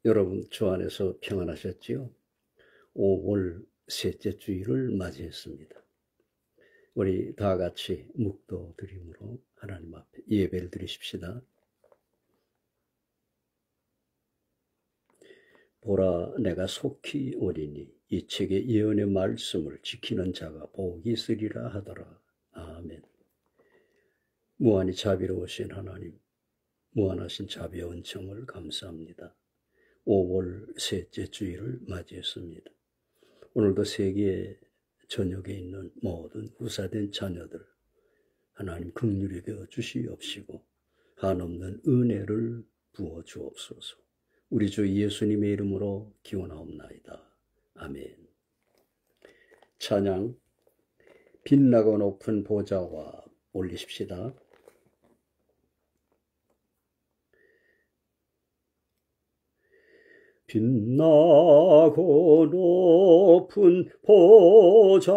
여러분 주 안에서 평안하셨지요? 5월 셋째 주일을 맞이했습니다. 우리 다 같이 묵도 드림으로 하나님 앞에 예배를 드리십시다. 보라, 내가 속히 오리니 이 책의 예언의 말씀을 지키는 자가 복이 있으리라 하더라. 아멘. 무한히 자비로우신 하나님, 무한하신 자비의 은총을 감사합니다. 5월 셋째 주일을 맞이했습니다. 오늘도 세계 전역에 있는 모든 후사된 자녀들 하나님 긍휼히 여겨 주시옵시고 한없는 은혜를 부어 주옵소서. 우리 주 예수님의 이름으로 기원하옵나이다. 아멘. 찬양 빛나고 높은 보좌와 올리십시다. 빛나고 높은 보좌와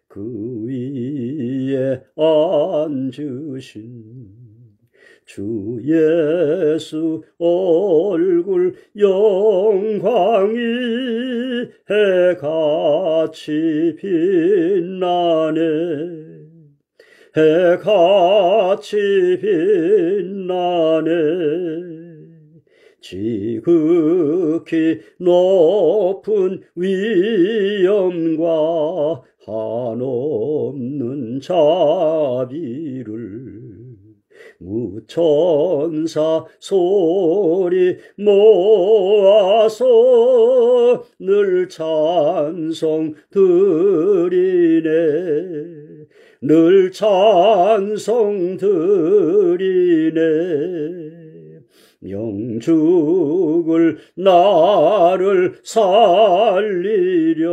그 위에 앉으신 주 예수 얼굴 영광이 해같이 빛나네. 해같이 빛나네. 지극히 높은 위엄과 한없는 자비를 무천사 소리 모아서 늘 찬송 드리네. 늘 찬송 드리네. 영죽을 나를 살리려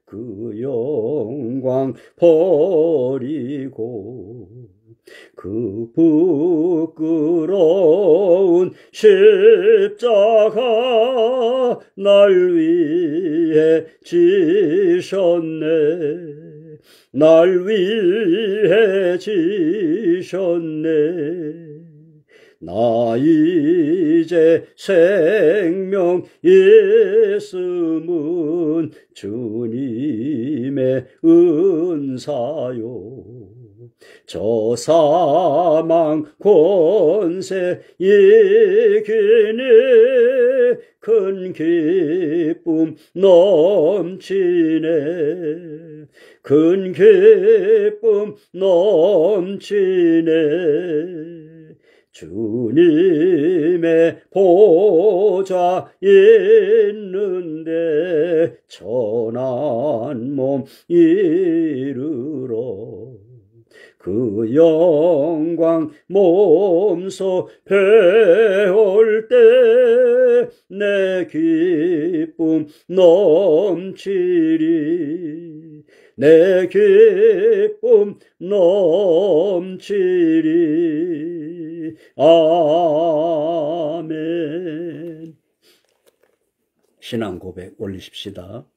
그 영광 버리고 그 부끄러운 십자가 날 위해 지셨네. 날 위해 지셨네. 나 이제 생명 있음은 주님의 은사요. 저 사망 권세 이기니 큰 기쁨 넘치네. 큰 기쁨 넘치네. 주님의 보좌 있는데 천한 몸 이르러 그 영광 몸소 배울 때 내 기쁨 넘치리. 내 기쁨 넘치리. 아멘. 신앙 고백 올리십시다.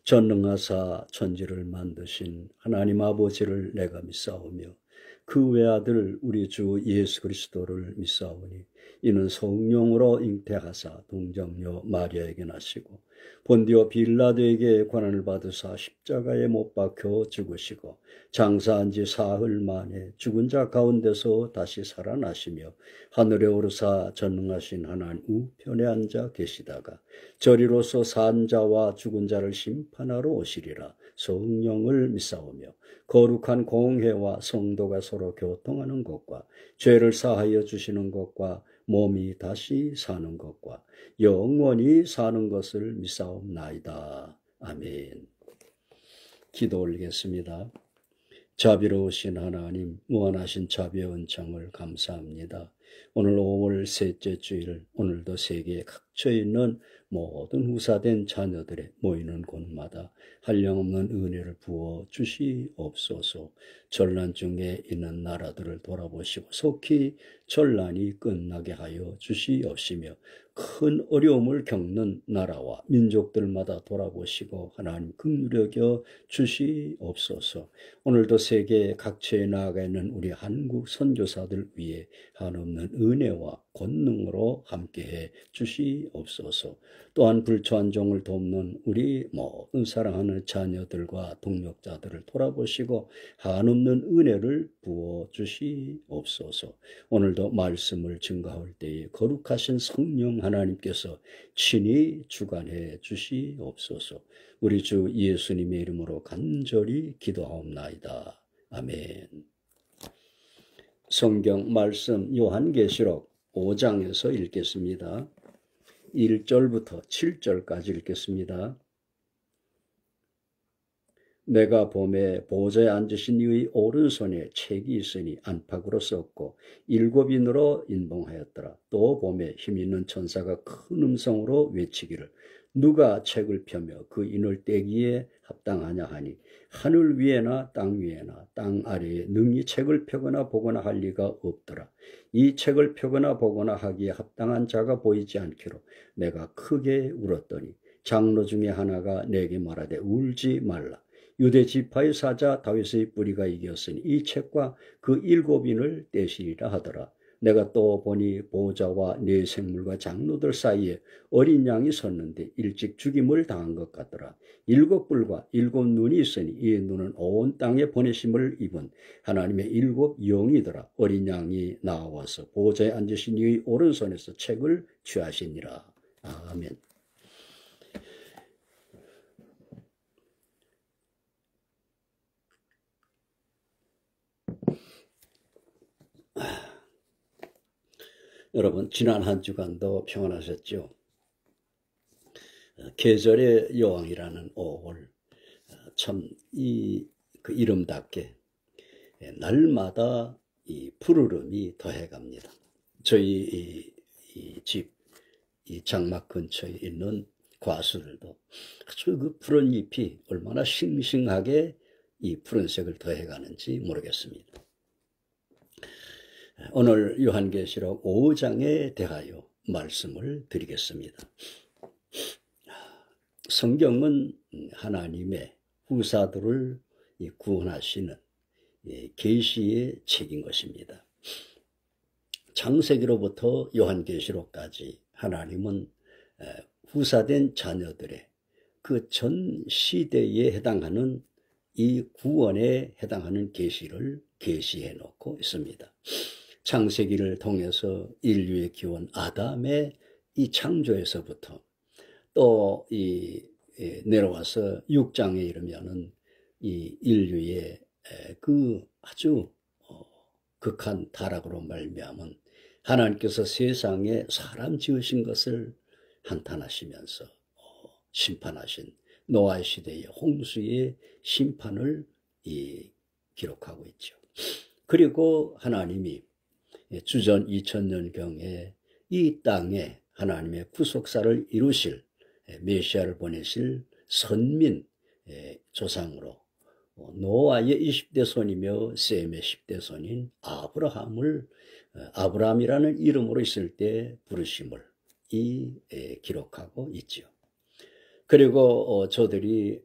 전능하사 천지를 만드신 하나님 아버지를 내가 믿사오며 그 외아들 우리 주 예수 그리스도를 믿사오니 이는 성령으로 잉태하사 동정녀 마리아에게 나시고 본디오 빌라도에게 고난을 받으사 십자가에 못 박혀 죽으시고 장사한 지 사흘 만에 죽은 자 가운데서 다시 살아나시며 하늘에 오르사 전능하신 하나님 우편에 앉아 계시다가 저리로서 산 자와 죽은 자를 심판하러 오시리라. 성령을 믿사오며 거룩한 공회와 성도가 서로 교통하는 것과 죄를 사하여 주시는 것과 몸이 다시 사는 것과 영원히 사는 것을 믿사옵나이다. 아멘. 기도 올리겠습니다. 자비로우신 하나님, 무한하신 자비의 은총을 감사합니다. 오늘 5월 셋째 주일, 오늘도 세계 각처에 있는 모든 후사된 자녀들의 모이는 곳마다 한량없는 은혜를 부어 주시옵소서. 전란 중에 있는 나라들을 돌아보시고 속히 전란이 끝나게 하여 주시옵시며 큰 어려움을 겪는 나라와 민족들마다 돌아보시고 하나님 긍휼히 여겨 주시옵소서. 오늘도 세계 각처에 나아가 있는 우리 한국 선교사들 위해 한없는 한없는 은혜와 권능으로 함께해 주시옵소서. 또한 불초한 종을 돕는 우리 모든 사랑하는 자녀들과 동역자들을 돌아보시고 한없는 은혜를 부어 주시옵소서. 오늘도 말씀을 증거할 때에 거룩하신 성령 하나님께서 친히 주관해 주시옵소서. 우리 주 예수님의 이름으로 간절히 기도하옵나이다. 아멘. 성경 말씀 요한계시록 5장에서 읽겠습니다. 1절부터 7절까지 읽겠습니다. 내가 보매 보좌에 앉으신 이의 오른손에 책이 있으니 안팎으로 썼고 7인으로 인봉하였더라. 또 보매 힘있는 천사가 큰 음성으로 외치기를 누가 책을 펴며 그 인을 떼기에 합당하냐 하니 하늘 위에나 땅 위에나 땅 아래에 능히 책을 펴거나 보거나 할 리가 없더라. 이 책을 펴거나 보거나 하기에 합당한 자가 보이지 않기로 내가 크게 울었더니 장로 중에 하나가 내게 말하되 울지 말라. 유대 지파의 사자 다윗의 뿌리가 이겼으니 이 책과 그 7인을 떼시리라 하더라. 내가 또 보니 보좌와 네 생물과 장로들 사이에 어린 양이 섰는데 일찍 죽임을 당한 것 같더라. 7뿔과 7눈이 있으니 이 눈은 온 땅에 보내심을 입은 하나님의 7영이더라. 어린 양이 나와서 보좌에 앉으신 이의 오른손에서 책을 취하시니라. 아멘. 여러분, 지난 한 주간도 평안하셨죠? 계절의 여왕이라는 5월, 참 그 이름답게 날마다 이 푸르름이 더해갑니다. 저희 이 집, 이 장막 근처에 있는 과수들도 아주 그 푸른 잎이 얼마나 싱싱하게 이 푸른색을 더해가는지 모르겠습니다. 오늘 요한계시록 5장에 대하여 말씀을 드리겠습니다. 성경은 하나님의 후사들을 구원하시는 계시의 책인 것입니다. 창세기로부터 요한계시록까지 하나님은 후사된 자녀들의 그 전 시대에 해당하는 이 구원에 해당하는 계시를 계시해 놓고 있습니다. 창세기를 통해서 인류의 기원 아담의 이 창조에서부터 또 내려와서 6장에 이르면은 이 인류의 그 아주 극한 타락으로 말미암은 하나님께서 세상에 사람 지으신 것을 한탄하시면서 심판하신 노아의 시대의 홍수의 심판을 기록하고 있죠. 그리고 하나님이 주전 2000년경에 이 땅에 하나님의 구속사를 이루실 메시아를 보내실 선민 조상으로 노아의 20대 손이며 셈의 10대 손인 아브라함이라는 이름으로 있을 때 부르심을 기록하고 있죠. 그리고 저들이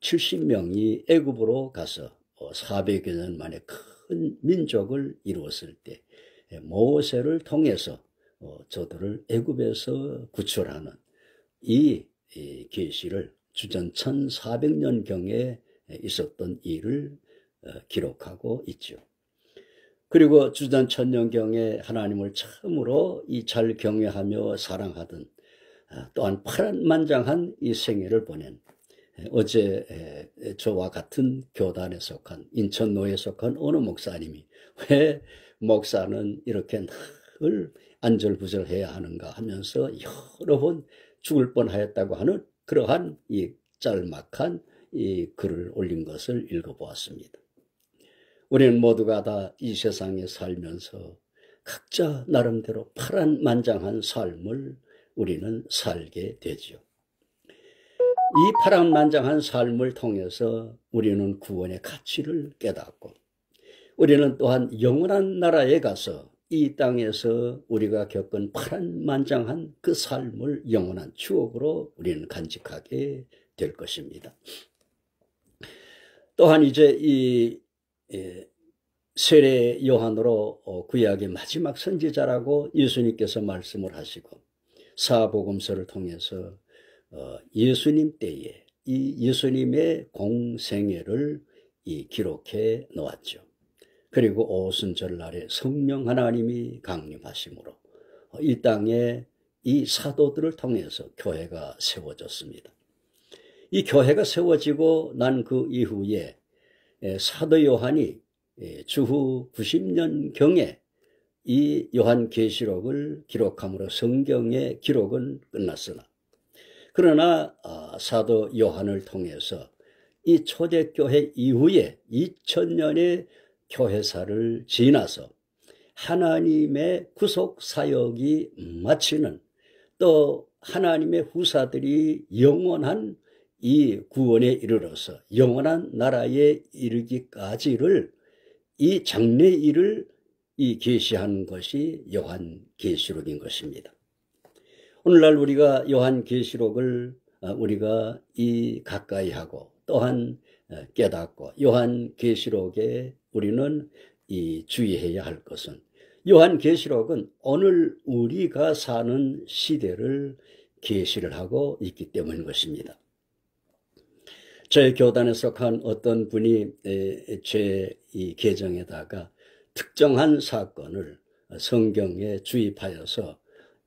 70명이 애굽으로 가서 400여 년 만에 큰 민족을 이루었을 때 모세를 통해서 저들을 애굽에서 구출하는 이 계시를 주전 1400년경에 있었던 일을 기록하고 있죠. 그리고 주전 1000년경에 하나님을 처음으로 잘 경외하며 사랑하던 또한 파란만장한 이 생애를 보낸 어제 저와 같은 교단에 속한 인천노에 속한 어느 목사님이 왜 목사는 이렇게 늘 안절부절해야 하는가 하면서 여러 번 죽을 뻔하였다고 하는 그러한 이 짤막한 이 글을 올린 것을 읽어보았습니다. 우리는 모두가 다 이 세상에 살면서 각자 나름대로 파란만장한 삶을 우리는 살게 되죠. 이 파란만장한 삶을 통해서 우리는 구원의 가치를 깨닫고 우리는 또한 영원한 나라에 가서 이 땅에서 우리가 겪은 파란만장한 그 삶을 영원한 추억으로 우리는 간직하게 될 것입니다. 또한 이제 이 세례 요한으로 구약의 마지막 선지자라고 예수님께서 말씀을 하시고 사복음서를 통해서 예수님 때에 이 예수님의 공생애를 기록해 놓았죠. 그리고 오순절날에 성령 하나님이 강림하심으로 이 땅에 이 사도들을 통해서 교회가 세워졌습니다. 이 교회가 세워지고 난 그 이후에 사도 요한이 주후 90년경에 이 요한계시록을 기록함으로 성경의 기록은 끝났으나 그러나 사도 요한을 통해서 이 초대교회 이후에 2000년의 교회사를 지나서 하나님의 구속사역이 마치는 또 하나님의 후사들이 영원한 이 구원에 이르러서 영원한 나라에 이르기까지를 이 장래일을 계시한 것이 요한계시록인 것입니다. 오늘날 우리가 요한계시록을 우리가 가까이 하고 또한 깨닫고 요한계시록에 우리는 주의해야 할 것은 요한계시록은 오늘 우리가 사는 시대를 계시를 하고 있기 때문인 것입니다. 저희 교단에 속한 어떤 분이 제 계정에다가 특정한 사건을 성경에 주입하여서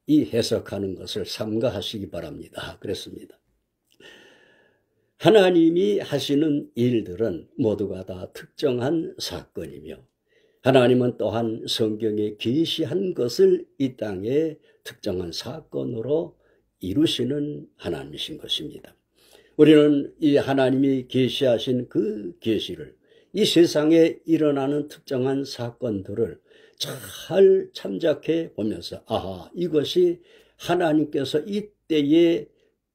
해석하는 것을 삼가하시기 바랍니다. 그랬습니다. 하나님이 하시는 일들은 모두가 다 특정한 사건이며 하나님은 또한 성경에 계시한 것을 이 땅에 특정한 사건으로 이루시는 하나님이신 것입니다. 우리는 이 하나님이 계시하신 그 계시를 이 세상에 일어나는 특정한 사건들을 잘 참작해 보면서 아하, 이것이 하나님께서 이때에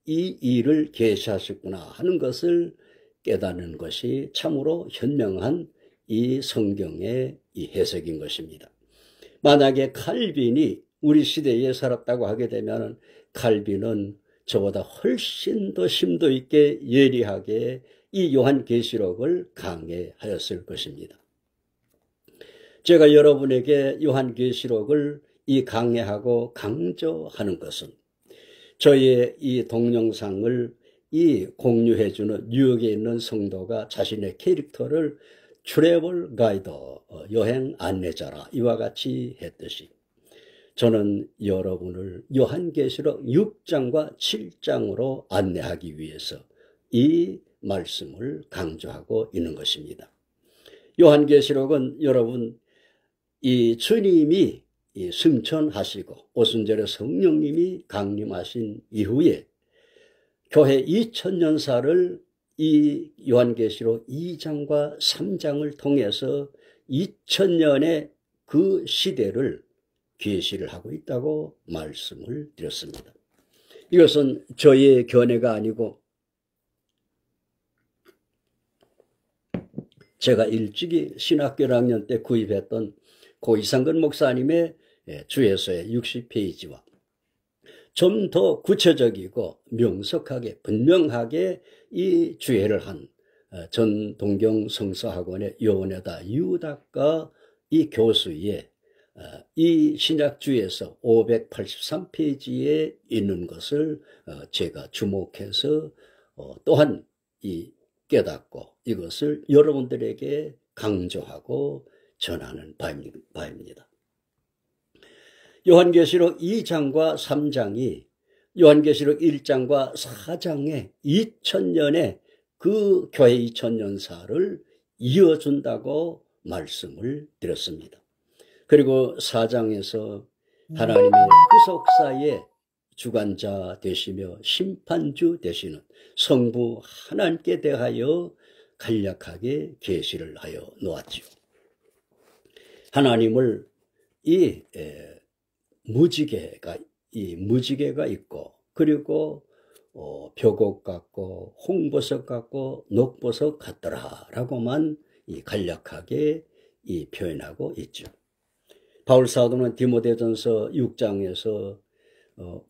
이 일을 계시하셨구나 하는 것을 깨닫는 것이 참으로 현명한 이 성경의 이 해석인 것입니다. 만약에 칼빈이 우리 시대에 살았다고 하게 되면 칼빈은 저보다 훨씬 더 심도 있게 예리하게 이 요한계시록을 강해하였을 것입니다. 제가 여러분에게 요한계시록을 강해하고 강조하는 것은 저희의 이 동영상을 공유해주는 뉴욕에 있는 성도가 자신의 캐릭터를 트래블 가이드, 여행 안내자라 이와 같이 했듯이 저는 여러분을 요한계시록 6장과 7장으로 안내하기 위해서 이 말씀을 강조하고 있는 것입니다. 요한계시록은 여러분 이 주님이 승천하시고 오순절에 성령님이 강림하신 이후에 교회 2000년사를 이 요한계시록 2장과 3장을 통해서 2000년의 그 시대를 계시를 하고 있다고 말씀을 드렸습니다. 이것은 저의 견해가 아니고 제가 일찍이 신학교 1학년 때 구입했던 고 이상근 목사님의 주예서의 60페이지와 좀 더 구체적이고 명석하게 분명하게 이 주예를 한 전 동경 성서학원의 요원에다 유다가 이 교수의 이 신약주에서 583페이지에 있는 것을 제가 주목해서 또한 깨닫고 이것을 여러분들에게 강조하고 전하는 바입니다. 요한계시록 2장과 3장이 요한계시록 1장과 4장의 2000년의 그 교회 2000년사를 이어준다고 말씀을 드렸습니다. 그리고 4장에서 하나님의 구속사의 주관자 되시며 심판주 되시는 성부 하나님께 대하여 간략하게 계시를 하여 놓았지요. 하나님을 무지개가 있고 그리고 벼곡 같고 홍보석 같고 녹보석 같더라라고만 간략하게 표현하고 있죠. 바울 사도는 디모데전서 6장에서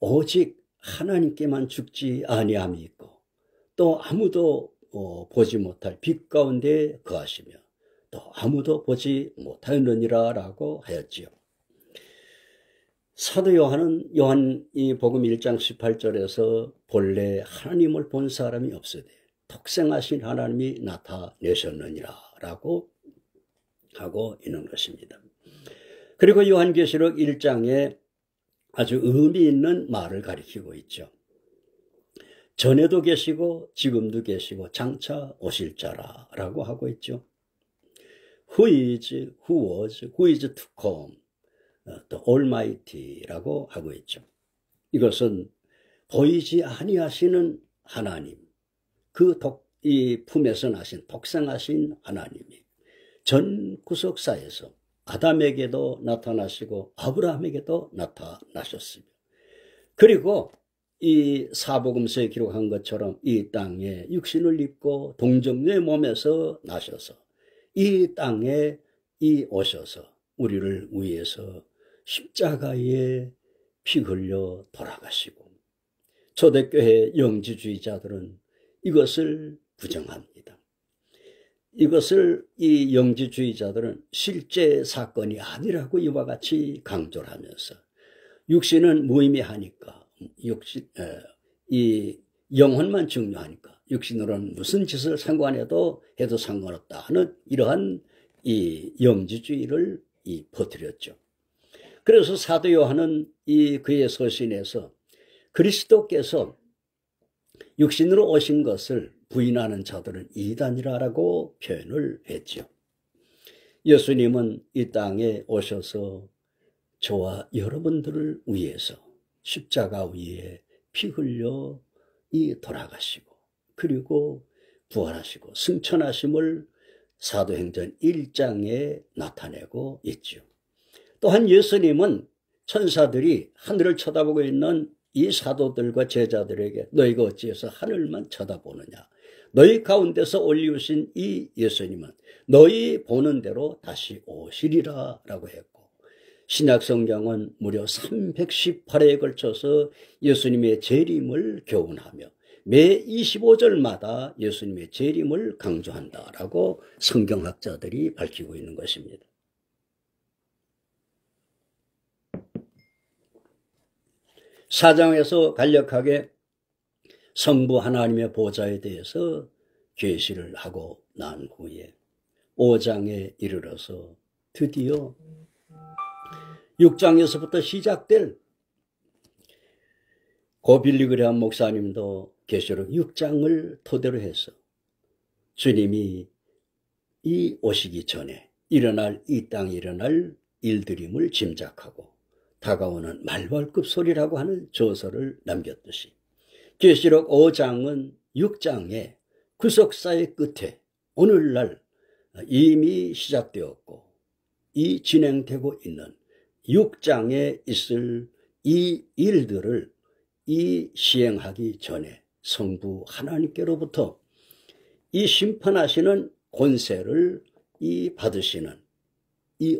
오직 하나님께만 죽지 아니함이 있고 또 아무도 보지 못할 빛 가운데 거하시며 또 아무도 보지 못하였느니라 라고 하였지요. 사도 요한은 요한이 복음 1장 18절에서 본래 하나님을 본 사람이 없으되 독생하신 하나님이 나타내셨느니라 라고 하고 있는 것입니다. 그리고 요한계시록 1장에 아주 의미 있는 말을 가리키고 있죠. 전에도 계시고 지금도 계시고 장차 오실 자라라고 하고 있죠. Who is, who was, who is to come, the Almighty라고 하고 있죠. 이것은 보이지 아니하시는 하나님, 이 품에서 나신 독생하신 하나님이 전 구속사에서 아담에게도 나타나시고 아브라함에게도 나타나셨습니다. 그리고 이 사복음서에 기록한 것처럼 이 땅에 육신을 입고 동정녀의 몸에서 나셔서 이 땅에 오셔서 우리를 위해서 십자가에 피 흘려 돌아가시고, 초대교회 영지주의자들은 이것을 부정합니다. 이것을 이 영지주의자들은 실제 사건이 아니라고 이와 같이 강조를 하면서 육신은 무의미하니까, 이 영혼만 중요하니까 육신으로는 무슨 짓을 해도 상관없다 하는 이러한 이 영지주의를 퍼뜨렸죠. 그래서 사도 요한은 그의 서신에서 그리스도께서 육신으로 오신 것을 부인하는 자들은 이단이라고 표현을 했죠. 예수님은 이 땅에 오셔서 저와 여러분들을 위해서 십자가 위에 피 흘려 돌아가시고 그리고 부활하시고 승천하심을 사도행전 1장에 나타내고 있죠. 또한 예수님은 천사들이 하늘을 쳐다보고 있는 이 사도들과 제자들에게 너희가 어찌해서 하늘만 쳐다보느냐, 너희 가운데서 올리우신 이 예수님은 너희 보는 대로 다시 오시리라 라고 했고, 신약성경은 무려 318회에 걸쳐서 예수님의 재림을 교훈하며 매 25절마다 예수님의 재림을 강조한다라고 성경학자들이 밝히고 있는 것입니다. 사장에서 간략하게 성부 하나님의 보좌에 대해서 계시를 하고 난 후에 5장에 이르러서 드디어 6장에서부터 시작될, 고 빌리 그레함 목사님도 계시록 6장을 토대로 해서 주님이 오시기 전에 일어날, 이 땅에 일어날 일들임을 짐작하고 다가오는 말벌급 소리라고 하는 저서를 남겼듯이 계시록 5장은 6장의 구속사의 끝에 오늘날 이미 시작되었고 진행되고 있는 6장에 있을 이 일들을 시행하기 전에 성부 하나님께로부터 심판하시는 권세를 받으시는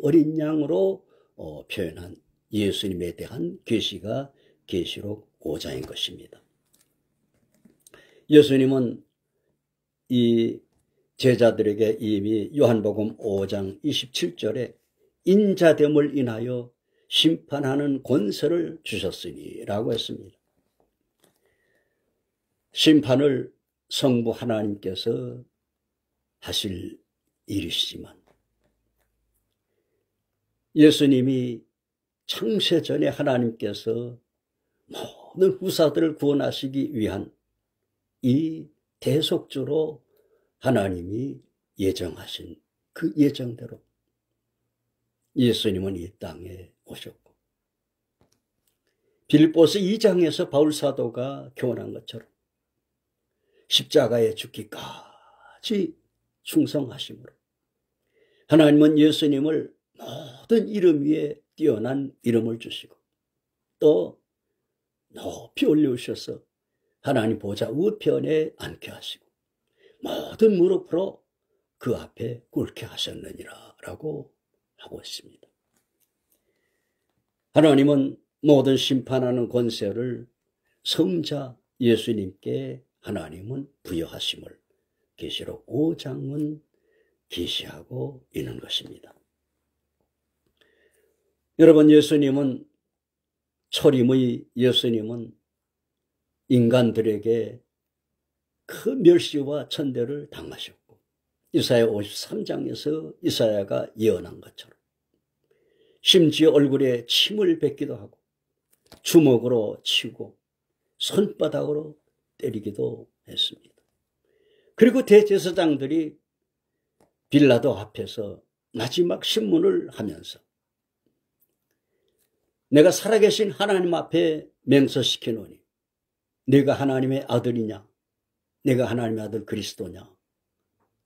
어린 양으로 표현한 예수님에 대한 계시가 계시록 5장인 것입니다. 예수님은 제자들에게 이미 요한복음 5장 27절에 인자됨을 인하여 심판하는 권세를 주셨으니 라고 했습니다. 심판을 성부 하나님께서 하실 일이시지만 예수님이 창세전에 하나님께서 모든 후사들을 구원하시기 위한 이 대속주로 하나님이 예정하신 그 예정대로 예수님은 이 땅에 오셨고, 빌립보서 2장에서 바울 사도가 교훈한 것처럼 십자가에 죽기까지 충성하심으로 하나님은 예수님을 모든 이름 위에 뛰어난 이름을 주시고 또 높이 올려오셔서 하나님 보좌 우편에 앉게 하시고 모든 무릎으로 그 앞에 꿇게 하셨느니라 라고 하고 있습니다. 하나님은 모든 심판하는 권세를 성자 예수님께 하나님은 부여하심을 계시록 5장은 계시하고 있는 것입니다. 여러분, 초림의 예수님은 인간들에게 그 멸시와 천대를 당하셨고, 이사야 53장에서 이사야가 예언한 것처럼 심지어 얼굴에 침을 뱉기도 하고 주먹으로 치고 손바닥으로 때리기도 했습니다. 그리고 대제사장들이 빌라도 앞에서 마지막 신문을 하면서 내가 살아계신 하나님 앞에 맹세시키노니 네가 하나님의 아들이냐, 내가 하나님의 아들 그리스도냐,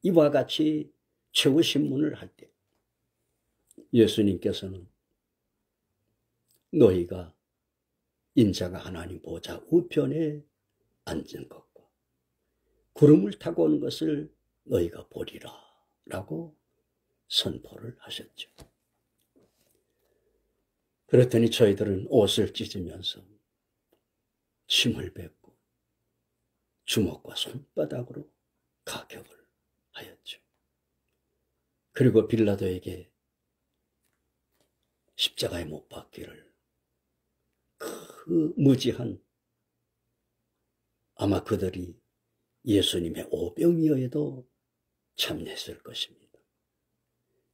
이와 같이 최후 신문을 할 때 예수님께서는 너희가 인자가 하나님 보좌 우편에 앉은 것과 구름을 타고 오는 것을 너희가 보리라 라고 선포를 하셨죠. 그랬더니 저희들은 옷을 찢으면서 침을 뱉고 주먹과 손바닥으로 가격을 하였죠. 그리고 빌라도에게 십자가에 못 박기를 그 무지한, 아마 그들이 예수님의 오병이어에도 참여했을 것입니다.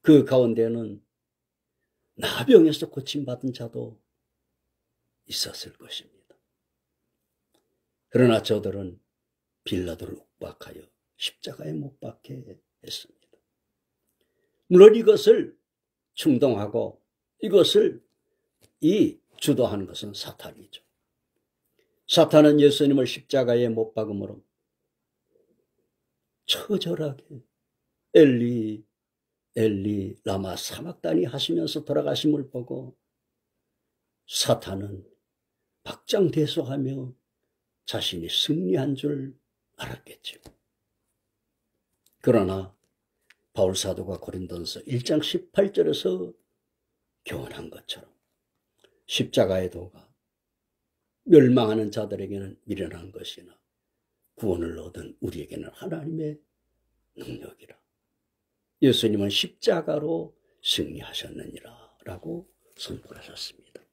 그 가운데는 나병에서 고침받은 자도 있었을 것입니다. 그러나 저들은 빌라도를 욱박하여 십자가에 못 박게 했습니다. 물론 이것을 충동하고 이것을 주도하는 것은 사탄이죠. 사탄은 예수님을 십자가에 못 박음으로 처절하게 엘리 엘리 라마 사막다니 하시면서 돌아가심을 보고 사탄은 박장대소하며 자신이 승리한 줄 알았겠죠. 그러나 바울사도가 고린도전서 1장 18절에서 교훈한 것처럼 십자가의 도가 멸망하는 자들에게는 미련한 것이나 구원을 얻은 우리에게는 하나님의 능력이라. 예수님은 십자가로 승리하셨느니라 라고 선포하셨습니다.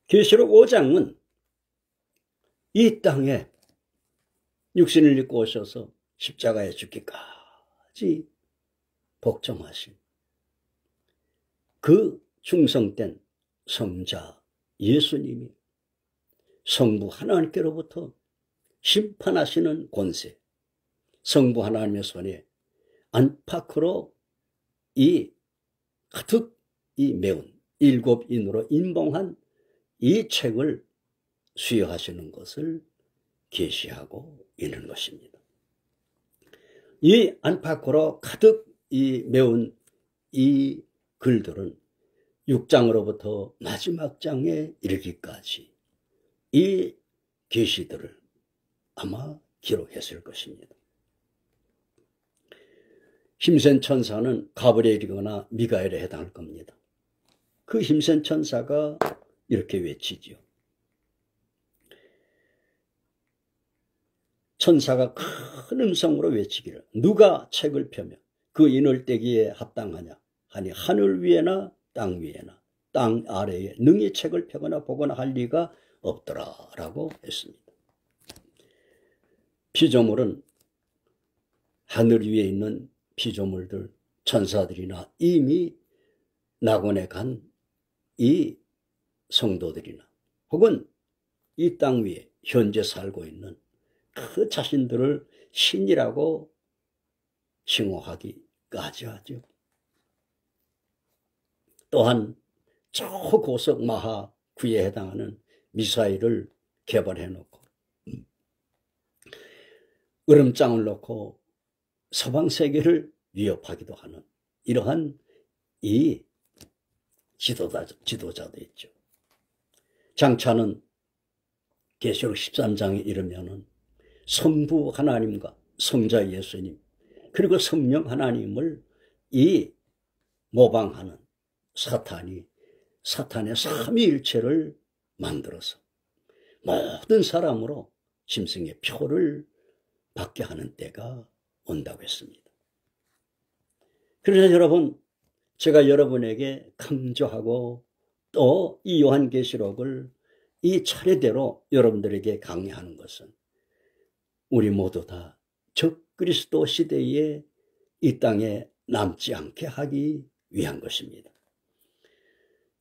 계시록 5장은 이 땅에 육신을 입고 오셔서 십자가에 죽기까지 복종하신 그 충성된 성자 예수님이 성부 하나님께로부터 심판하시는 권세, 성부 하나님의 손에 안팎으로 가득 메운 7인으로 인봉한 이 책을 수여하시는 것을 계시하고 있는 것입니다. 이 안팎으로 가득 메운 이 글들은 6장으로부터 마지막 장에 이르기까지 이 계시들을 아마 기록했을 것입니다. 힘센 천사는 가브리엘이거나 미가엘에 해당할 겁니다. 그 힘센 천사가 이렇게 외치지요. 천사가 큰 음성으로 외치기를 누가 책을 펴면 그 인을 떼기에 합당하냐 하니 하늘 위에나 땅 위에나 땅 아래에 능히 책을 펴거나 보거나 할 리가 없더라 라고 했습니다. 피조물은 하늘 위에 있는 피조물들, 천사들이나 이미 낙원에 간 이 성도들이나 혹은 이 땅 위에 현재 살고 있는 그 자신들을 신이라고 칭호하기까지 하죠. 또한 초고속 마하 9에 해당하는 미사일을 개발해 놓고 으름장을 놓고 서방 세계를 위협하기도 하는 이러한 이 지도자도 있죠. 장차는 계시록 13장에 이르면은 성부 하나님과 성자 예수님 그리고 성령 하나님을 모방하는 사탄의 삼위일체를 만들어서 모든 사람으로 짐승의 표를 받게 하는 때가 온다고 했습니다. 그래서 여러분, 제가 여러분에게 강조하고 또 이 요한계시록을 이 차례대로 여러분들에게 강의하는 것은 우리 모두 다 적그리스도 시대에 이 땅에 남지 않게 하기 위한 것입니다.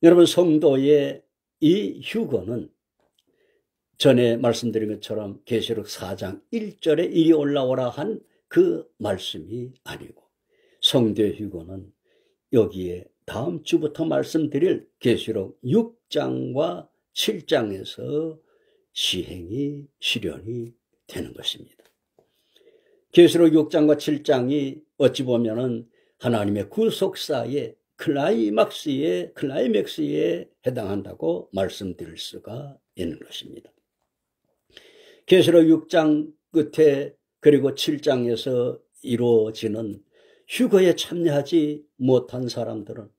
여러분, 성도의 이 휴거는 전에 말씀드린 것처럼 계시록 4장 1절에 이리 올라오라 한 그 말씀이 아니고, 성도의 휴거는 여기에 다음 주부터 말씀드릴 계시록 6장과 7장에서 시행이 실현이 되는 것입니다. 계시록 6장과 7장이 어찌 보면은 하나님의 구속사의 클라이맥스에 해당한다고 말씀드릴 수가 있는 것입니다. 계시록 6장 끝에 그리고 7장에서 이루어지는 휴거에 참여하지 못한 사람들은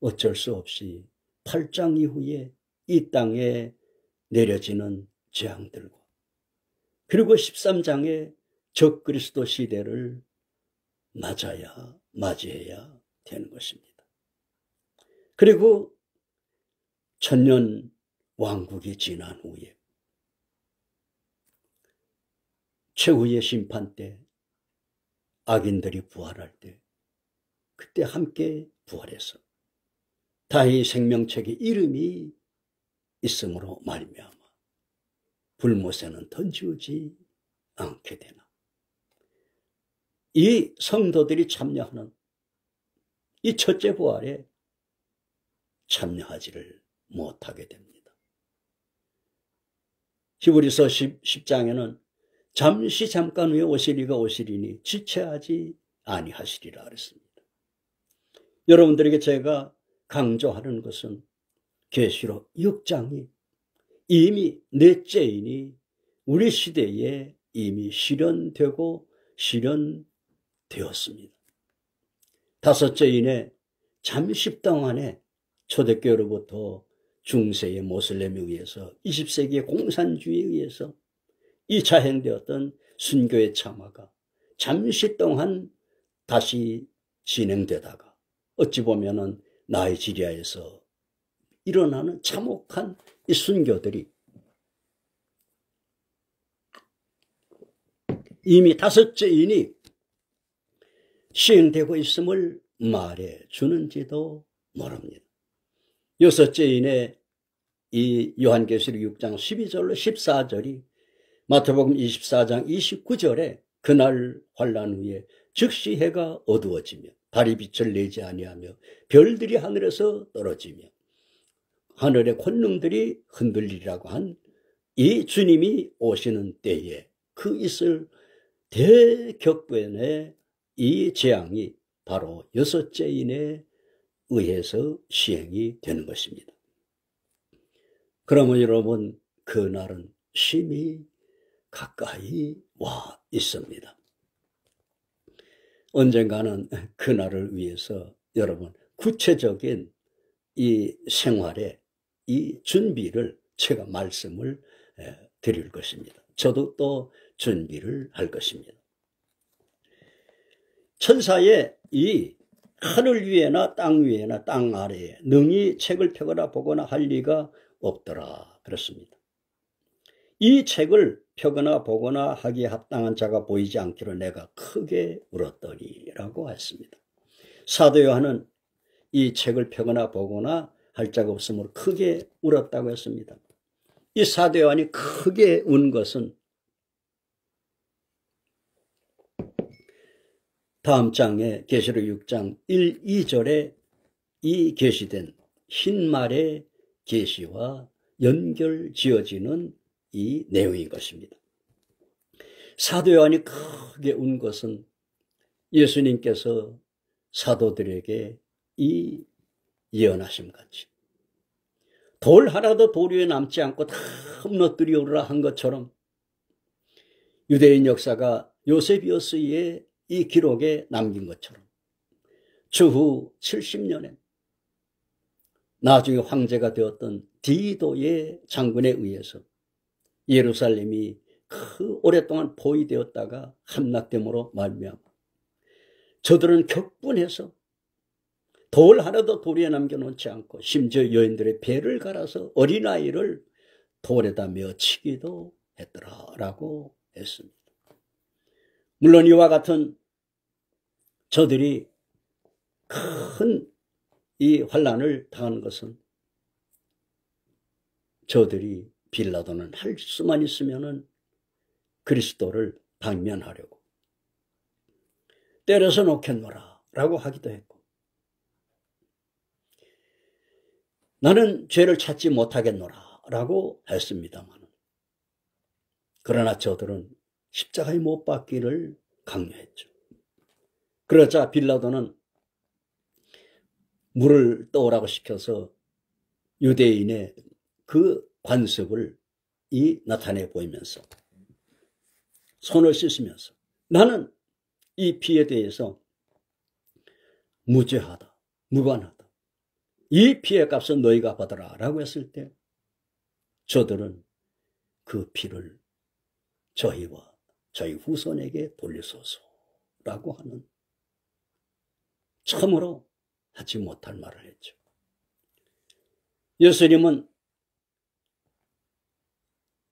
어쩔 수 없이 8장 이후에 이 땅에 내려지는 재앙들과 그리고 13장의 적그리스도 시대를 맞이해야 되는 것입니다. 그리고 천년 왕국이 지난 후에 최후의 심판 때 악인들이 부활할 때 그때 함께 부활해서 다시 생명책에 이름이 있음으로 말미암아 불못에는 던지우지 않게 되나. 이 성도들이 참여하는 이 첫째 부활에 참여하지를 못하게 됩니다. 히브리서 10장에는 잠시 잠깐 후에 오시리가 오시리니 지체하지 아니하시리라 그랬습니다. 여러분들에게 제가 강조하는 것은 계시록 6장이 이미 넷째이니 우리 시대에 이미 실현되고 실현되었습니다. 다섯째인에 잠시 동안에 초대교회로부터 중세의 모슬렘에 의해서 20세기의 공산주의에 의해서 이 자행되었던 순교의 참화가 잠시 동안 다시 진행되다가 어찌 보면은 나이지리아에서 일어나는 참혹한 이 순교들이 이미 다섯째인이 시행되고 있음을 말해 주는지도 모릅니다. 여섯째인의 이 요한계시록 6장 12절로 14절이 마태복음 24장 29절에 그날 환난 후에 즉시 해가 어두워지며 달이 빛을 내지 아니하며 별들이 하늘에서 떨어지며 하늘의 권능들이 흔들리라고 한 이 주님이 오시는 때에 그 있을 대격변의 이 재앙이 바로 여섯째인에 의해서 시행이 되는 것입니다. 그러면 여러분, 그날은 심히 가까이 와 있습니다. 언젠가는 그날을 위해서 여러분 구체적인 이 생활의 이 준비를 제가 말씀을 드릴 것입니다. 저도 또 준비를 할 것입니다. 천사의 이 하늘 위에나 땅 위에나 땅 아래에 능히 책을 펴거나 보거나 할 리가 없더라 그렇습니다. 이 책을 펴거나 보거나 하기에 합당한 자가 보이지 않기로 내가 크게 울었더니라고 했습니다. 사도 요한은 이 책을 펴거나 보거나 할 자가 없으므로 크게 울었다고 했습니다. 이 사도 요한이 크게 운 것은 다음 장에 계시록 6장 1, 2절에 이 계시된 흰말의 계시와 연결 지어지는 이 내용인 것입니다. 사도 요한이 크게 운 것은 예수님께서 사도들에게 이 예언하심 같이 돌 하나도 돌 위에 남지 않고 다 무너뜨리오라 한 것처럼 유대인 역사가 요세비우스의 이 기록에 남긴 것처럼 주후 70년에 나중에 황제가 되었던 디도의 장군에 의해서 예루살렘이 오랫동안 포위되었다가 함락됨으로 말미암아 저들은 격분해서 돌 하나도 도리에 남겨놓지 않고 심지어 여인들의 배를 갈아서 어린아이를 돌에다 메어치기도 했더라라고 했습니다. 물론 이와 같은 저들이 큰 이 환난을 당한 것은 저들이 빌라도는 할 수만 있으면은 그리스도를 방면하려고 때려서 놓겠노라 라고 하기도 했고, 나는 죄를 찾지 못하겠노라 라고 했습니다만, 그러나 저들은 십자가에 못 박기를 강요했죠. 그러자 빌라도는 물을 떠오라고 시켜서 유대인의 그 관습을 나타내 보이면서 손을 씻으면서 나는 이 피에 대해서 무죄하다, 무관하다. 이 피의 값은 너희가 받아라 라고 했을 때 저들은 그 피를 저희와 저희 후손에게 돌리소서 라고 하는 참으로 하지 못할 말을 했죠. 예수님은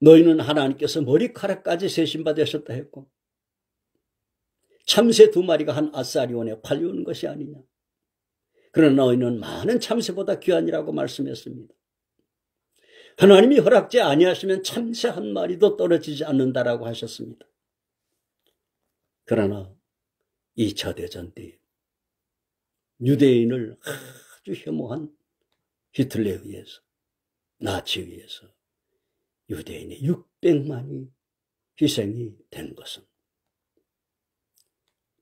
너희는 하나님께서 머리카락까지 세심받으셨다 했고 참새 2마리가 한 아사리온에 팔려오는 것이 아니냐. 그러나 너희는 많은 참새보다 귀하니라고 말씀했습니다. 하나님이 허락지 아니하시면 참새 1마리도 떨어지지 않는다라고 하셨습니다. 그러나 2차 대전 때 유대인을 아주 혐오한 히틀러에 의해서, 나치에 의해서 유대인의 600만이 희생이 된 것은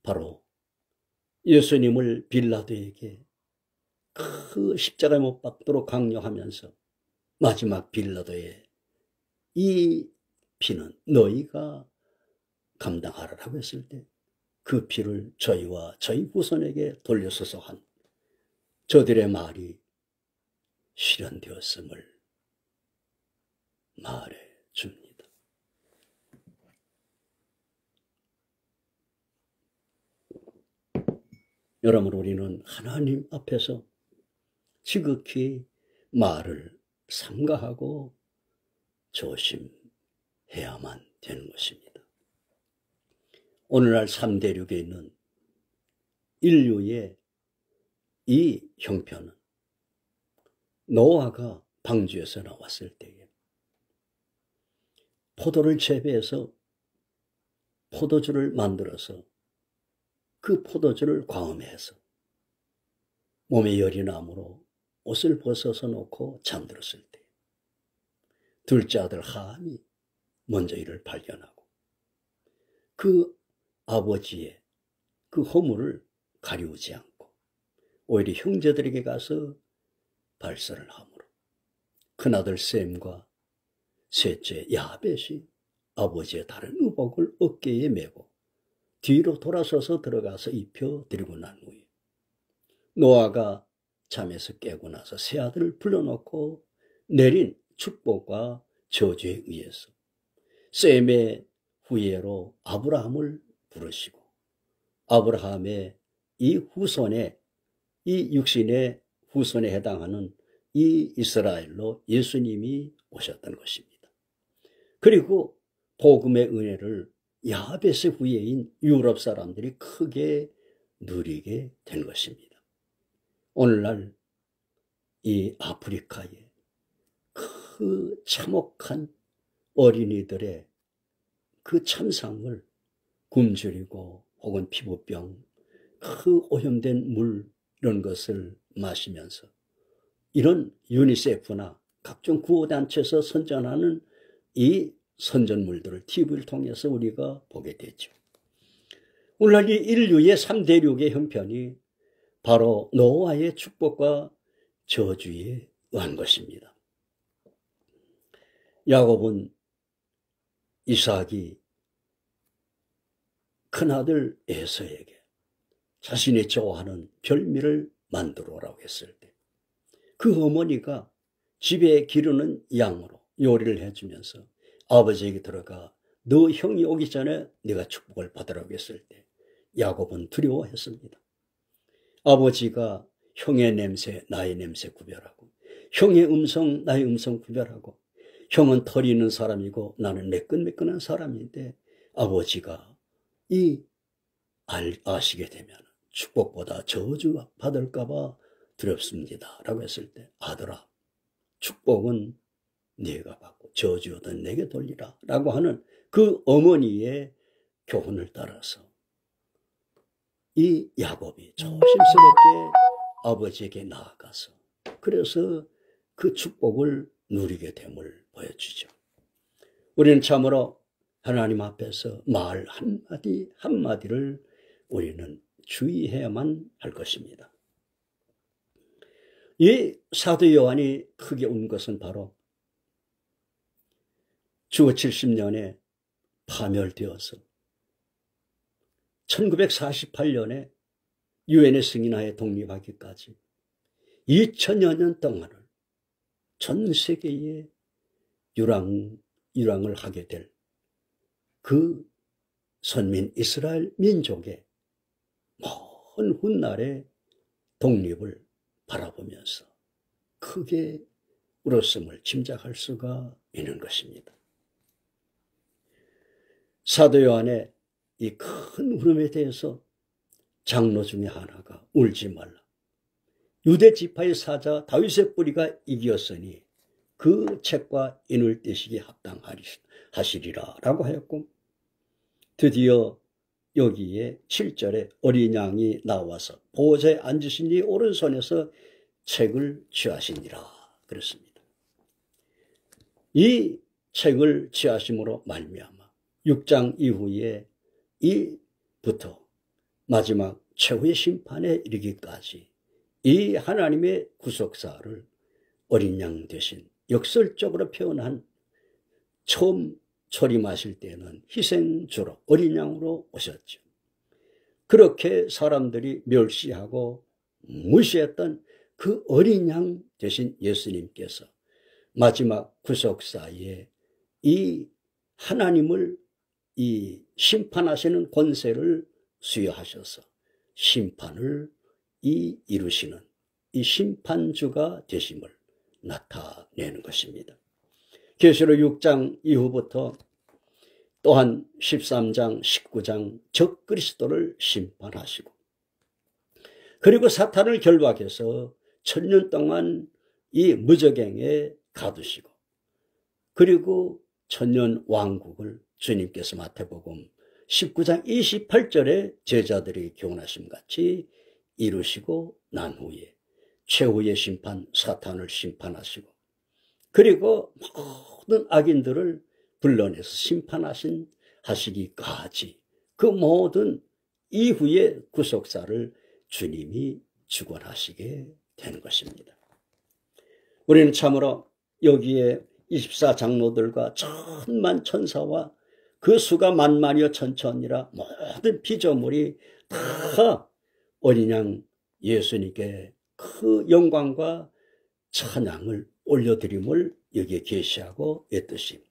바로 예수님을 빌라도에게 그 십자가에 못 박도록 강요하면서 마지막 빌라도의 이 피는 너희가 감당하라고 했을 때 그 피를 저희와 저희 후손에게 돌려서서 한 저들의 말이 실현되었음을 말해 줍니다. 여러분, 우리는 하나님 앞에서 지극히 말을 삼가하고 조심해야만 되는 것입니다. 오늘날 3대륙에 있는 인류의 이 형편은 노아가 방주에서 나왔을 때에 포도를 재배해서 포도주를 만들어서 그 포도주를 광음해서 몸에 열이 나므로 옷을 벗어서 놓고 잠들었을 때 둘째 아들 함이 먼저 이를 발견하고 그 아버지의 그 허물을 가리우지 않고 오히려 형제들에게 가서 발설을 하므로 큰아들 셈과 셋째 야벳이 아버지의 다른 의복을 어깨에 메고 뒤로 돌아서서 들어가서 입혀 드리고 난 후에 노아가 잠에서 깨고 나서 세 아들을 불러놓고 내린 축복과 저주에 의해서 셈의 후예로 아브라함을 부르시고 아브라함의 이 후손의 이 육신의 후손에 해당하는 이 이스라엘로 예수님이 오셨던 것입니다. 그리고 복음의 은혜를 야벳의 후예인 유럽 사람들이 크게 누리게 된 것입니다. 오늘날 이 아프리카의 그 참혹한 어린이들의 그 참상을 굶주리고 혹은 피부병, 그 오염된 물 이런 것을 마시면서 이런 유니세프나 각종 구호단체에서 선전하는 이 선전물들을 TV를 통해서 우리가 보게 되죠. 오늘날 이 인류의 3대륙의 형편이 바로 노아의 축복과 저주에 의한 것입니다. 야곱은 이삭이 큰아들 에서에게 자신이 좋아하는 별미를 만들어 오라고 했을 때 그 어머니가 집에 기르는 양으로 요리를 해주면서 아버지에게 들어가 너 형이 오기 전에 네가 축복을 받으라고 했을 때 야곱은 두려워했습니다. 아버지가 형의 냄새, 나의 냄새 구별하고, 형의 음성, 나의 음성 구별하고, 형은 털이 있는 사람이고 나는 매끈매끈한 사람인데 아버지가 아시게 되면 축복보다 저주가 받을까봐 두렵습니다 라고 했을 때, 아들아, 축복은 네가 받고 저주든 내게 돌리라 라고 하는 그 어머니의 교훈을 따라서 이 야곱이 조심스럽게 아버지에게 나아가서 그래서 그 축복을 누리게 됨을 보여주죠. 우리는 참으로 하나님 앞에서 말 한마디 한마디를 우리는 주의해야만 할 것입니다. 이 사도 요한이 크게 운 것은 바로 주후 70년에 파멸되어서 1948년에 유엔의 승인하에 독립하기까지 2000여 년 동안을 전 세계에 유랑을 하게 될 그 선민 이스라엘 민족의 먼 훗날의 독립을 바라보면서 크게 울었음을 짐작할 수가 있는 것입니다. 사도 요한의 이 큰 울음에 대해서 장로 중에 하나가 울지 말라. 유대 지파의 사자 다윗의 뿌리가 이겼으니 그 책과 인을 떼시기 합당하시리라 라고 하였고, 드디어 여기에 7절에 어린 양이 나와서 보호자에 앉으신 이 오른손에서 책을 취하시니라 그랬습니다. 이 책을 취하심으로 말미암아 6장 이후에 이부터 마지막 최후의 심판에 이르기까지 이 하나님의 구속사를 어린 양 대신 역설적으로 표현한, 처음 초림하실 때는 희생주로 어린 양으로 오셨죠. 그렇게 사람들이 멸시하고 무시했던 그 어린 양 대신 예수님께서 마지막 구속사에 이 하나님을 이 심판하시는 권세를 수여하셔서 심판을 이루시는 이 심판주가 되심을 나타내는 것입니다. 계시록 6장 이후부터 또한 13장, 19장 적그리스도를 심판하시고, 그리고 사탄을 결박해서 1000년 동안 이 무저갱에 가두시고, 그리고 천년 왕국을 주님께서 마태복음 19장 28절에 제자들이 교훈하심 같이 이루시고 난 후에 최후의 심판, 사탄을 심판하시고, 그리고 모든 악인들을 불러내서 심판하시기까지 그 모든 이후의 구속사를 주님이 주관하시게 되는 것입니다. 우리는 참으로 여기에 24장로들과 천만 천사와 그 수가 만만이여 천천이라 모든 피조물이 다 어린 양 예수님께 그 영광과 찬양을 올려드림을 여기에 계시하고 있듯이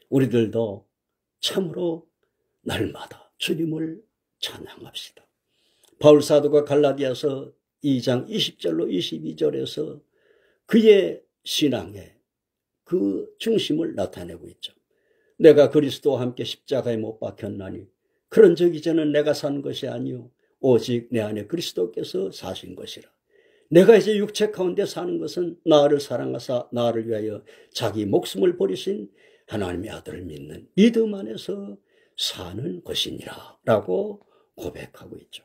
우리들도 참으로 날마다 주님을 찬양합시다. 바울 사도가 갈라디아서 2장 20절로 22절에서 그의 신앙의 그 중심을 나타내고 있죠. 내가 그리스도와 함께 십자가에 못 박혔나니 그런 적 이제는 내가 산 것이 아니요 오직 내 안에 그리스도께서 사신 것이라. 내가 이제 육체 가운데 사는 것은 나를 사랑하사 나를 위하여 자기 목숨을 버리신 하나님의 아들을 믿는 믿음 안에서 사는 것이니라 라고 고백하고 있죠.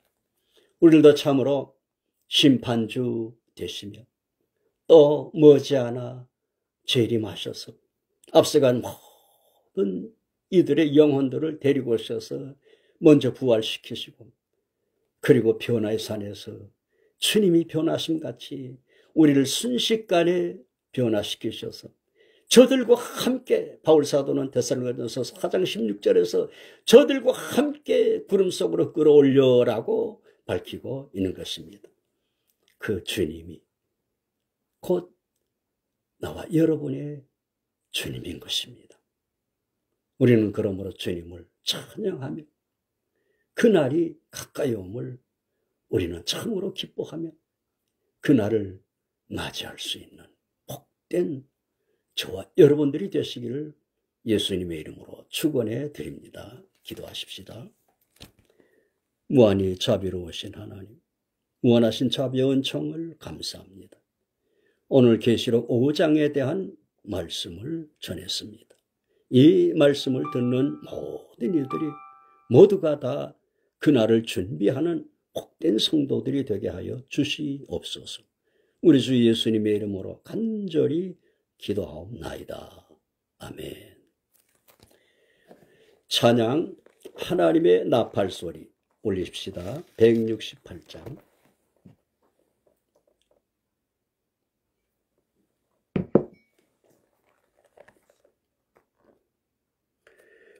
우리들도 참으로 심판주 되시며 또 머지않아 재림하셔서 앞서간 모든 이들의 영혼들을 데리고 오셔서 먼저 부활시키시고, 그리고 변화의 산에서 주님이 변하심 같이 우리를 순식간에 변화시키셔서 저들과 함께, 바울 사도는 데살로니가전서 4장 16절에서 저들과 함께 구름 속으로 끌어올려라고 밝히고 있는 것입니다. 그 주님이 곧 나와 여러분의 주님인 것입니다. 우리는 그러므로 주님을 찬양하며 그날이 가까이 옴을 우리는 참으로 기뻐하며 그날을 맞이할 수 있는 복된 저와 여러분들이 되시기를 예수님의 이름으로 축원해 드립니다. 기도하십시다. 무한히 자비로우신 하나님, 무한하신 자비의 은총을 감사합니다. 오늘 계시록 5장에 대한 말씀을 전했습니다. 이 말씀을 듣는 모든 이들이 모두가 다 그날을 준비하는 복된 성도들이 되게 하여 주시옵소서. 우리 주 예수님의 이름으로 간절히 기도하옵나이다. 아멘. 찬양 하나님의 나팔소리 올리십시다. 168장.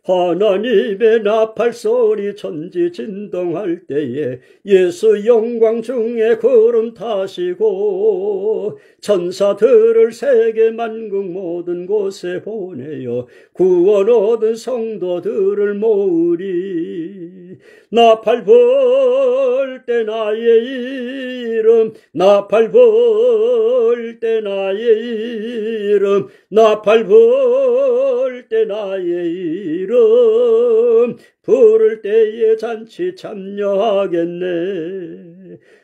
하나님의 나팔소리 천지 진동할 때에 예수 영광 중에 구름 타시고 천사들을 세계 만국 모든 곳에 보내어 구원 얻은 성도들을 모으리. 나팔 불 때 나의 이름, 나팔 불 때 나의 이름, 나팔 불 때 나의 이름, 부를 때에 잔치 참여하겠네.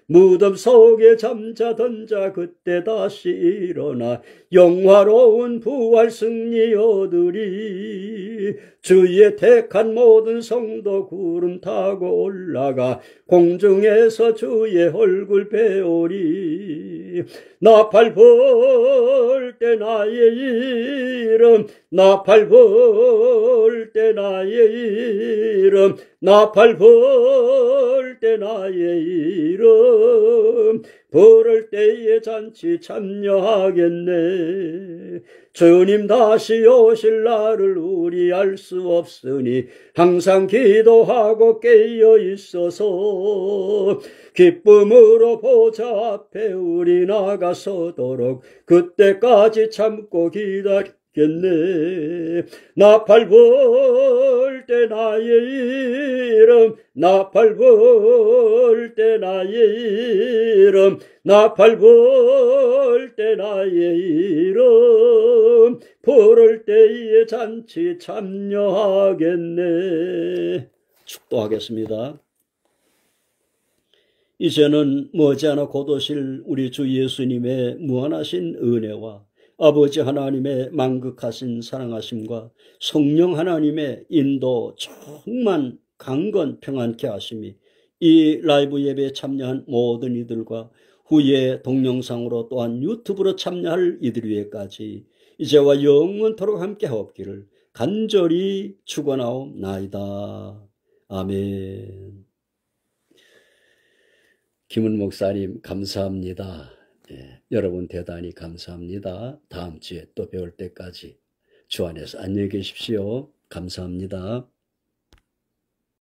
무덤 속에 잠자던 자 그때 다시 일어나 영화로운 부활 승리 얻으리. 주의 택한 모든 성도 구름 타고 올라가 공중에서 주의 얼굴 배우리. 나팔 불 때 나의 이름, 나팔 불 때 나의 이름, 나팔 불 때 나의 이름, 부를 때에 잔치 참여하겠네. 주님 다시 오실 날을 우리 알 수 없으니 항상 기도하고 깨어 있어서 기쁨으로 보좌 앞에 우리 나가서도록 그때까지 참고 기다리겠네. 나팔 불 때 나의 이름, 나팔 불 때 나의 이름, 나팔 불 때 나의 이름, 부를 때에 잔치 참여하겠네. 축도하겠습니다. 이제는 머지않아 곧 오실 우리 주 예수님의 무한하신 은혜와 아버지 하나님의 만극하신 사랑하심과 성령 하나님의 인도 충만 강건 평안케 하심이 이 라이브 예배에 참여한 모든 이들과 후에 동영상으로 또한 유튜브로 참여할 이들 위에까지 이제와 영원토록 함께 하옵기를 간절히 축원하옵나이다. 아멘. 김은 목사님 감사합니다. 여러분 대단히 감사합니다. 다음 주에 또 배울 때까지 주 안에서 안녕히 계십시오. 감사합니다.